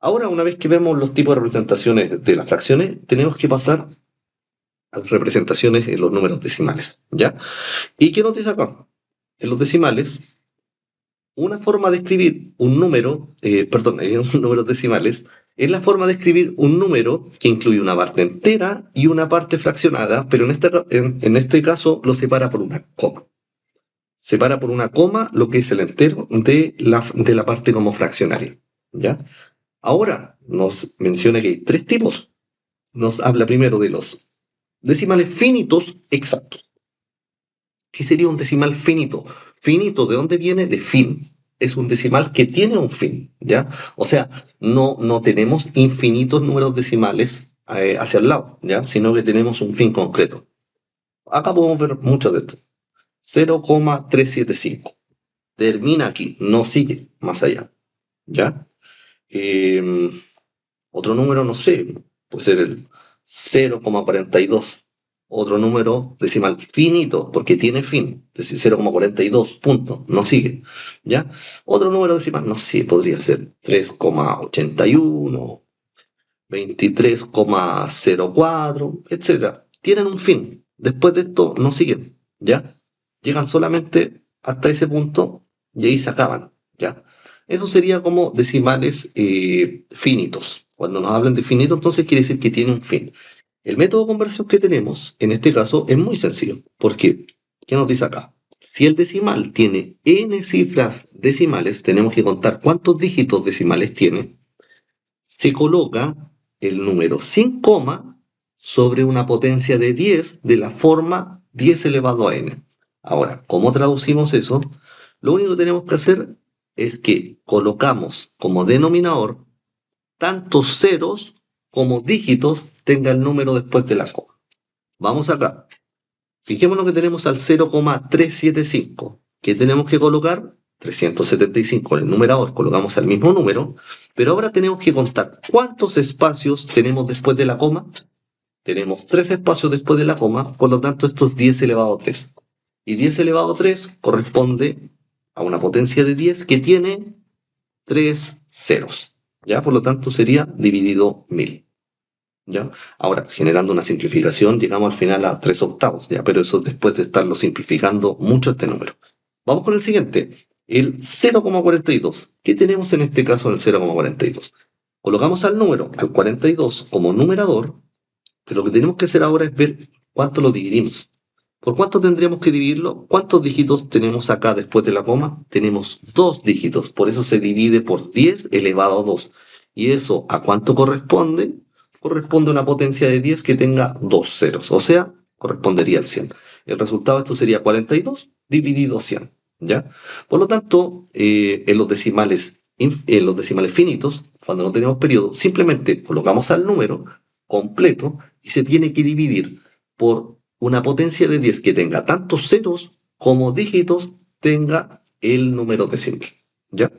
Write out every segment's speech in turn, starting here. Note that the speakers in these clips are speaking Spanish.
Ahora, una vez que vemos los tipos de representaciones de las fracciones, tenemos que pasar a las representaciones en los números decimales, ¿ya? ¿Y qué nos dice acá? En los decimales, una forma de escribir un número, perdón, números decimales, es la forma de escribir un número que incluye una parte entera y una parte fraccionada, pero en este caso lo separa por una coma. Separa por una coma lo que es el entero de la parte como fraccionaria, ¿ya? Ahora nos menciona que hay tres tipos. Nos habla primero de los decimales finitos exactos. ¿Qué sería un decimal finito? Finito, ¿de dónde viene? De fin. Es un decimal que tiene un fin, ¿ya? O sea, no tenemos infinitos números decimales hacia el lado, ¿ya? Sino que tenemos un fin concreto. Acá podemos ver mucho de esto. 0,375. Termina aquí, no sigue más allá, ¿ya? Eh, Otro número, no sé, puede ser el 0,42. Otro número decimal finito, porque tiene fin, es decir, 0,42, punto, no sigue. ¿Ya? Otro número decimal, no sé, podría ser 3,81, 23,04, etcétera. Tienen un fin. Después de esto no siguen, ¿ya? Llegan solamente hasta ese punto y ahí se acaban, ¿ya? Eso sería como decimales finitos. Cuando nos hablan de finito, entonces quiere decir que tiene un fin. El método de conversión que tenemos en este caso es muy sencillo. ¿Por qué? ¿Qué nos dice acá? Si el decimal tiene n cifras decimales, tenemos que contar cuántos dígitos decimales tiene. Se coloca el número sin coma sobre una potencia de 10 de la forma 10 elevado a n. Ahora, ¿cómo traducimos eso? Lo único que tenemos que hacer es que colocamos como denominador tantos ceros como dígitos tenga el número después de la coma. Vamos acá. Fijémonos que tenemos al 0,375. ¿Qué tenemos que colocar? 375 en el numerador, colocamos el mismo número, pero ahora tenemos que contar cuántos espacios tenemos después de la coma. Tenemos 3 espacios después de la coma, por lo tanto esto es 10 elevado a 3. Y 10 elevado a 3 corresponde a una potencia de 10 que tiene 3 ceros. ¿Ya? Por lo tanto sería dividido 1000. ¿Ya? Ahora, generando una simplificación, llegamos al final a 3 octavos, ¿ya? Pero eso después de estarlo simplificando mucho este número. Vamos con el siguiente, el 0,42. ¿Qué tenemos en este caso en el 0,42? Colocamos al número, al 42, como numerador, pero lo que tenemos que hacer ahora es ver cuánto lo dividimos. ¿Por cuánto tendríamos que dividirlo? ¿Cuántos dígitos tenemos acá después de la coma? Tenemos 2 dígitos, por eso se divide por 10 elevado a 2. ¿Y eso a cuánto corresponde? Corresponde a una potencia de 10 que tenga 2 ceros, o sea, correspondería al 100. El resultado de esto sería 42 dividido 100, ¿ya? Por lo tanto, en los decimales finitos, cuando no tenemos periodo, simplemente colocamos al número completo y se tiene que dividir por una potencia de 10 que tenga tantos ceros como dígitos tenga el número decimal, ¿ya?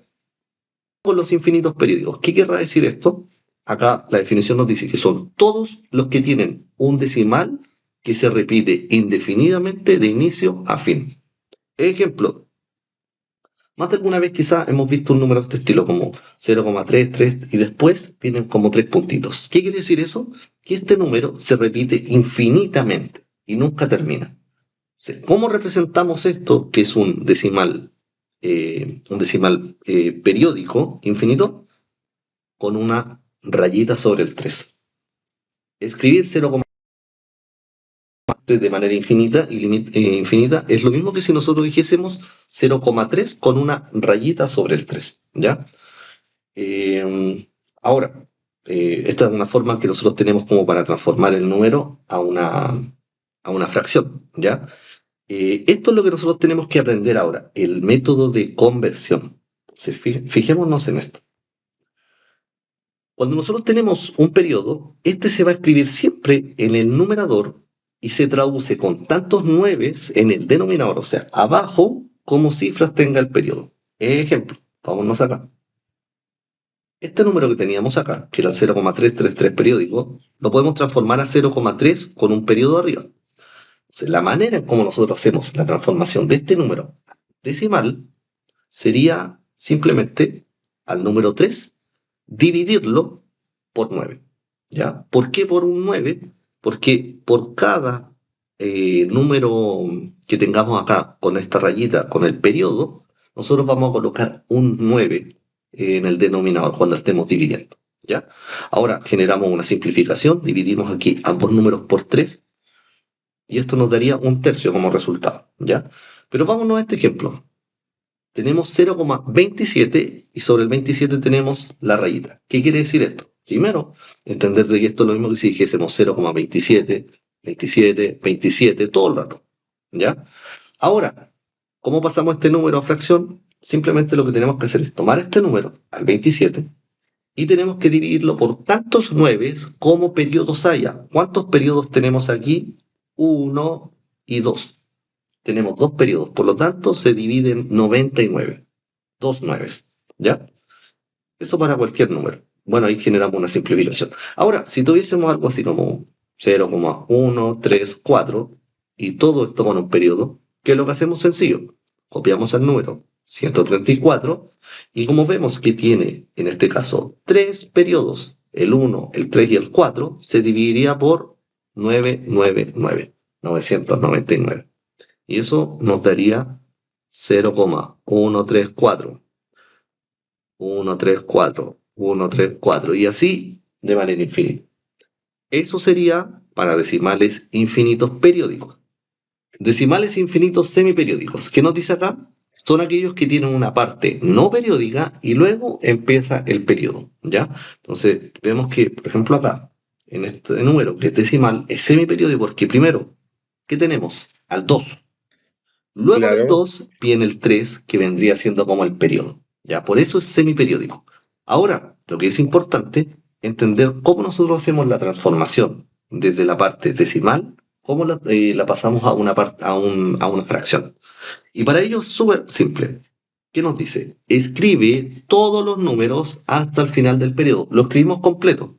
Con los infinitos periódicos. ¿Qué querrá decir esto? Acá la definición nos dice que son todos los que tienen un decimal que se repite indefinidamente de inicio a fin. Ejemplo, más de alguna vez quizá hemos visto un número de este estilo como 0,33 y después vienen como 3 puntitos. ¿Qué quiere decir eso? Que este número se repite infinitamente y nunca termina. ¿Cómo representamos esto, que es un decimal periódico infinito? Con una rayita sobre el 3. Escribir 0,3 de manera infinita es lo mismo que si nosotros dijésemos 0,3 con una rayita sobre el 3, ¿ya? Ahora, esta es una forma que nosotros tenemos como para transformar el número a una fracción, ¿ya? Esto es lo que nosotros tenemos que aprender ahora, el método de conversión. Fijémonos en esto. Cuando nosotros tenemos un periodo, este se va a escribir siempre en el numerador y se traduce con tantos nueves en el denominador, o sea, abajo, como cifras tenga el periodo. Ejemplo, vámonos acá. Este número que teníamos acá, que era el 0,333 periódico, lo podemos transformar a 0,3 con un periodo arriba. Entonces, la manera en cómo nosotros hacemos la transformación de este número decimal sería simplemente al número 3 dividirlo por 9. ¿Ya? ¿Por qué por un 9? Porque por cada número que tengamos acá con esta rayita, con el periodo, nosotros vamos a colocar un 9 en el denominador cuando estemos dividiendo. ¿Ya? Ahora generamos una simplificación, dividimos aquí ambos números por 3 y esto nos daría un tercio como resultado. ¿Ya? Pero vámonos a este ejemplo. Tenemos 0,27 y sobre el 27 tenemos la rayita. ¿Qué quiere decir esto? Primero, entender de que esto es lo mismo que si dijésemos 0,27, 27, 27, todo el rato. ¿Ya? Ahora, ¿cómo pasamos este número a fracción? Simplemente lo que tenemos que hacer es tomar este número, al 27, y tenemos que dividirlo por tantos 9 como periodos haya. ¿Cuántos periodos tenemos aquí? 1 y 2. Tenemos dos periodos, por lo tanto se divide en 99. Dos nueves, ¿ya? Eso para cualquier número. Bueno, ahí generamos una simplificación. Ahora, si tuviésemos algo así como 0,134 y todo esto con un periodo, ¿qué es lo que hacemos sencillo? Copiamos el número 134 y como vemos que tiene, en este caso, tres periodos, el 1, el 3 y el 4, se dividiría por 999, 999. Y eso nos daría 0,134, 134, 134 y así de manera infinita. Eso sería para decimales infinitos periódicos. Decimales infinitos semiperiódicos. ¿Qué nos dice acá? Son aquellos que tienen una parte no periódica y luego empieza el periodo, ¿ya? Entonces, vemos que, por ejemplo, acá, en este número que es decimal, es semiperiódico porque primero, ¿qué tenemos? Al 2. Luego del Claro, 2 viene el 3, que vendría siendo como el periodo. Ya, por eso es semiperiódico. Ahora, lo que es importante, entender cómo nosotros hacemos la transformación desde la parte decimal, cómo la pasamos a a una fracción. Y para ello es súper simple. ¿Qué nos dice? Escribe todos los números hasta el final del periodo. Lo escribimos completo.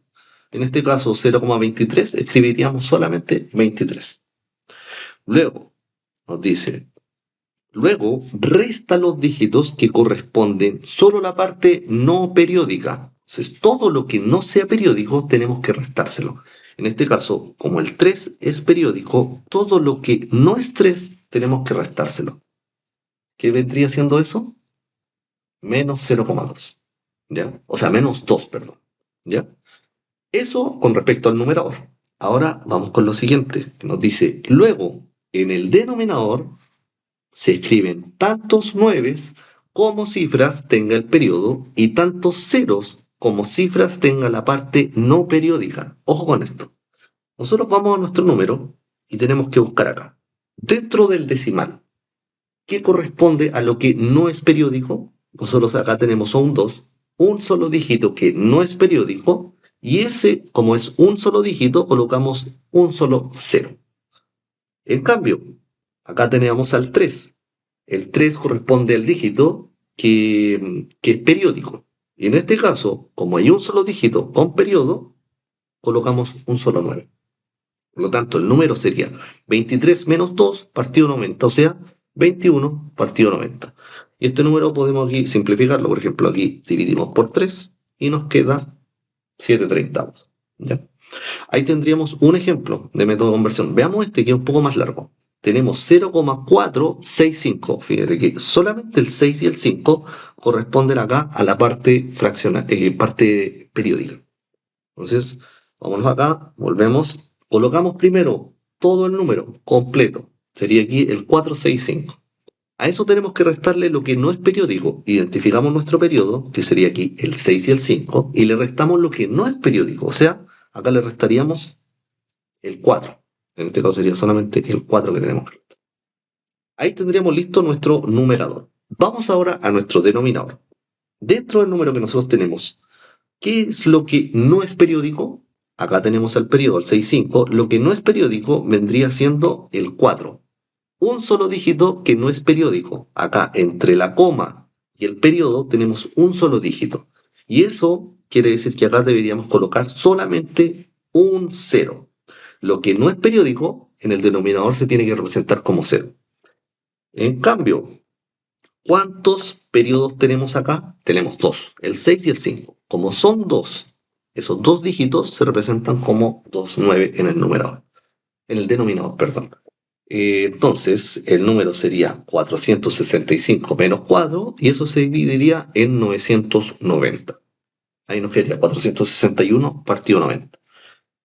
En este caso, 0,23, escribiríamos solamente 23. Luego, nos dice, luego, resta los dígitos que corresponden solo a la parte no periódica. Entonces, todo lo que no sea periódico tenemos que restárselo. En este caso, como el 3 es periódico, todo lo que no es 3 tenemos que restárselo. ¿Qué vendría siendo eso? Menos 0,2. ¿Ya? O sea, menos 2, perdón. ¿Ya? Eso con respecto al numerador. Ahora vamos con lo siguiente, que nos dice, luego, en el denominador se escriben tantos nueves como cifras tenga el periodo y tantos ceros como cifras tenga la parte no periódica. Ojo con esto. Nosotros vamos a nuestro número y tenemos que buscar acá. Dentro del decimal, ¿qué corresponde a lo que no es periódico? Nosotros acá tenemos un 2, un solo dígito que no es periódico, y ese, como es un solo dígito, colocamos un solo cero. En cambio, acá teníamos al 3. El 3 corresponde al dígito que es periódico. Y en este caso, como hay un solo dígito con periodo, colocamos un solo 9. Por lo tanto, el número sería 23 menos 2 partido 90, o sea, 21 partido 90. Y este número podemos aquí simplificarlo. Por ejemplo, aquí dividimos por 3 y nos queda 7 treintavos. ¿Ya? Ahí tendríamos un ejemplo de método de conversión. Veamos este que es un poco más largo. Tenemos 0,465. Fíjate que solamente el 6 y el 5 corresponden acá a la parte parte periódica. Entonces, vámonos acá, volvemos, colocamos primero todo el número completo. Sería aquí el 465. A eso tenemos que restarle lo que no es periódico. Identificamos nuestro periodo, que sería aquí el 6 y el 5, y le restamos lo que no es periódico. O sea, acá le restaríamos el 4. En este caso sería solamente el 4 que tenemos que restar. Ahí tendríamos listo nuestro numerador. Vamos ahora a nuestro denominador. Dentro del número que nosotros tenemos, ¿qué es lo que no es periódico? Acá tenemos el periodo, el 6,5. Lo que no es periódico vendría siendo el 4. Un solo dígito que no es periódico. Acá entre la coma y el periodo tenemos un solo dígito. Y eso quiere decir que acá deberíamos colocar solamente un cero. Lo que no es periódico en el denominador se tiene que representar como cero. En cambio, ¿cuántos periodos tenemos acá? Tenemos dos, el 6 y el 5. Como son 2, esos dos dígitos se representan como 29 en el numerador, en el denominador, perdón. Entonces, el número sería 465 menos 4 y eso se dividiría en 990. Ahí nos quedaría 461 partido 90.